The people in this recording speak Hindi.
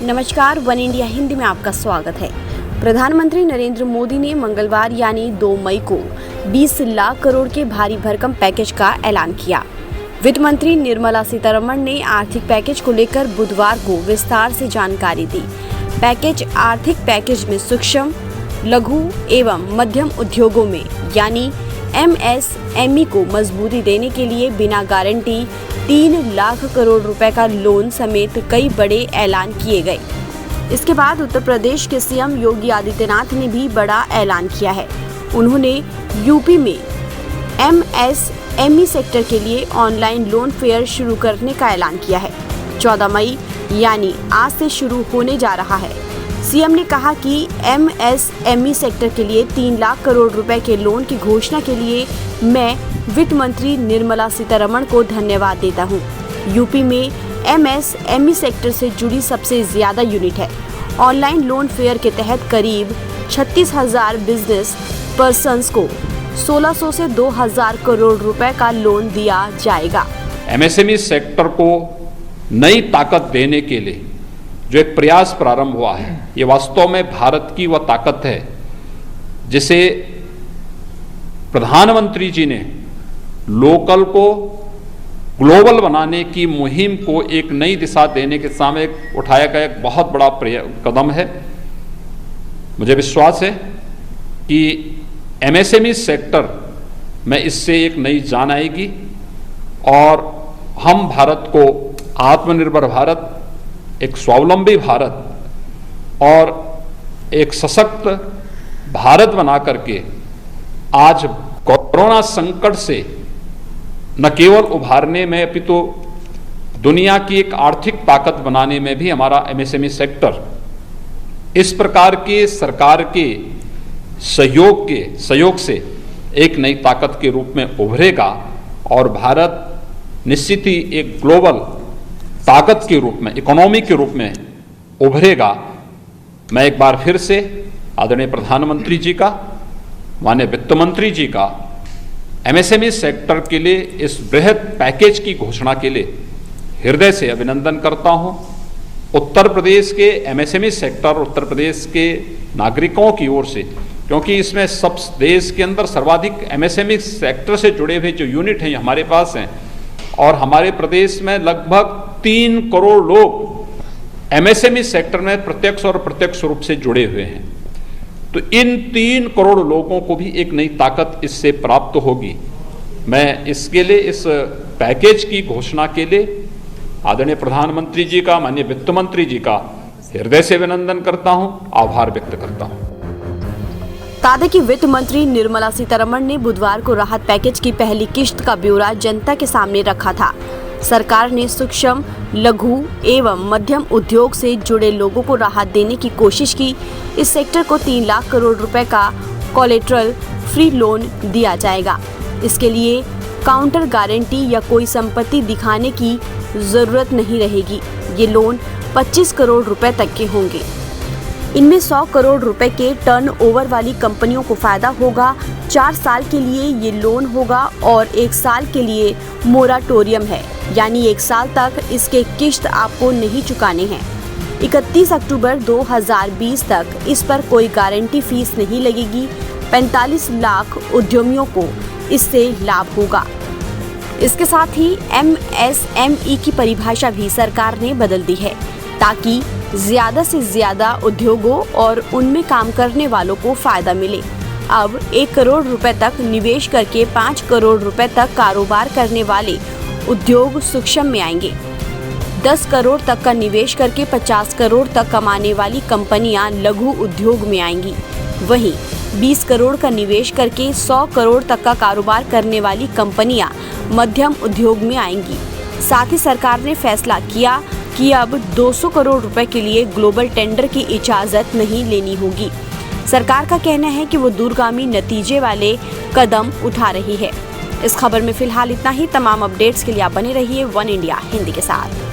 नमस्कार, वन इंडिया हिंदी में आपका स्वागत है। प्रधानमंत्री नरेंद्र मोदी ने मंगलवार यानी 2 मई को 20 लाख करोड़ के भारी भरकम पैकेज का ऐलान किया। वित्त मंत्री निर्मला सीतारमण ने आर्थिक पैकेज को लेकर बुधवार को विस्तार से जानकारी दी। आर्थिक पैकेज में सूक्ष्म, लघु एवं मध्यम उद्योगों में यानी MSME को मजबूती देने के लिए बिना गारंटी 3 लाख करोड़ रुपए का लोन समेत कई बड़े ऐलान किए गए। इसके बाद उत्तर प्रदेश के सीएम योगी आदित्यनाथ ने भी बड़ा ऐलान किया है। उन्होंने यूपी में MSME सेक्टर के लिए ऑनलाइन लोन फेयर शुरू करने का ऐलान किया है। 14 मई यानी आज से शुरू होने जा रहा है। सीएम ने कहा कि MSME सेक्टर के लिए 3 लाख करोड़ रुपए के लोन की घोषणा के लिए मैं वित्त मंत्री निर्मला सीतारमण को धन्यवाद देता हूं। यूपी में MSME सेक्टर से जुड़ी सबसे ज्यादा यूनिट है। ऑनलाइन लोन फेयर के तहत करीब 36,000 बिजनेस पर्सन्स को 1,600 से 2,000 करोड़ रुपए का लोन दिया जाएगा। MSME सेक्टर को नई ताकत देने के लिए जो एक प्रयास प्रारंभ हुआ है, ये वास्तव में भारत की वह ताकत है जिसे प्रधानमंत्री जी ने लोकल को ग्लोबल बनाने की मुहिम को एक नई दिशा देने के सामने उठाया गया एक बहुत बड़ा कदम है। मुझे विश्वास है कि MSME सेक्टर में इससे एक नई जान आएगी और हम भारत को आत्मनिर्भर भारत, एक स्वावलंबी भारत और एक सशक्त भारत बना करके आज कोरोना संकट से न केवल उभारने में अपितु दुनिया की एक आर्थिक ताकत बनाने में भी हमारा MSME सेक्टर इस प्रकार के सरकार के सहयोग से एक नई ताकत के रूप में उभरेगा और भारत निश्चित ही एक ग्लोबल ताकत के रूप में, इकोनॉमी के रूप में उभरेगा। मैं एक बार फिर से आदरणीय प्रधानमंत्री जी का, माननीय वित्त मंत्री जी का MSME सेक्टर के लिए इस बृहद पैकेज की घोषणा के लिए हृदय से अभिनंदन करता हूं। उत्तर प्रदेश के MSME सेक्टर, उत्तर प्रदेश के नागरिकों की ओर से, क्योंकि इसमें सब देश के अंदर सर्वाधिक MSME सेक्टर से जुड़े हुए जो यूनिट हैं हमारे पास हैं और हमारे प्रदेश में लगभग 3 करोड़ लोग MSME सेक्टर में प्रत्यक्ष और अप्रत्यक्ष रूप से जुड़े हुए हैं। तो इन 3 करोड़ लोगों को भी एक नई ताकत इससे प्राप्त होगी। मैं इसके लिए, इस पैकेज की घोषणा के लिए आदरणीय प्रधानमंत्री जी का, माननीय वित्त मंत्री जी का हृदय से अभिनंदन करता हूं, आभार व्यक्त करता हूं। बता कि वित्त मंत्री निर्मला सीतारमण ने बुधवार को राहत पैकेज की पहली किश्त का ब्यौरा जनता के सामने रखा था। सरकार ने सूक्ष्म, लघु एवं मध्यम उद्योग से जुड़े लोगों को राहत देने की कोशिश की। इस सेक्टर को 3 लाख करोड़ रुपए का कोलेटरल फ्री लोन दिया जाएगा। इसके लिए काउंटर गारंटी या कोई संपत्ति दिखाने की जरूरत नहीं रहेगी। ये लोन 25 करोड़ रुपए तक के होंगे। इनमें 100 करोड़ रुपए के टर्नओवर वाली कंपनियों को फायदा होगा। 4 साल के लिए ये लोन होगा और 1 साल के लिए मोराटोरियम है, यानी 1 साल तक इसके किश्त आपको नहीं चुकाने हैं। 31 अक्टूबर 2020 तक इस पर कोई गारंटी फीस नहीं लगेगी। 45 लाख उद्यमियों को इससे लाभ होगा। इसके साथ ही MSME की परिभाषा भी सरकार ने बदल दी है ताकि ज्यादा से ज्यादा उद्योगों और उनमें काम करने वालों को फायदा मिले। अब 1 करोड़ रुपए तक निवेश करके 5 करोड़ रुपए तक कारोबार करने वाले उद्योग सूक्ष्म में आएंगे। 10 करोड़ तक का निवेश करके 50 करोड़ तक कमाने वाली कंपनियां लघु उद्योग में आएंगी। वहीं 20 करोड़ का निवेश करके 100 करोड़ तक का कारोबार करने वाली कंपनियां मध्यम उद्योग में आएंगी। साथ ही सरकार ने फैसला किया कि अब 200 करोड़ रुपए के लिए ग्लोबल टेंडर की इजाजत नहीं लेनी होगी। सरकार का कहना है कि वो दूरगामी नतीजे वाले कदम उठा रही है। इस खबर में फिलहाल इतना ही। तमाम अपडेट्स के लिए आप बने रहिए वन इंडिया हिंदी के साथ।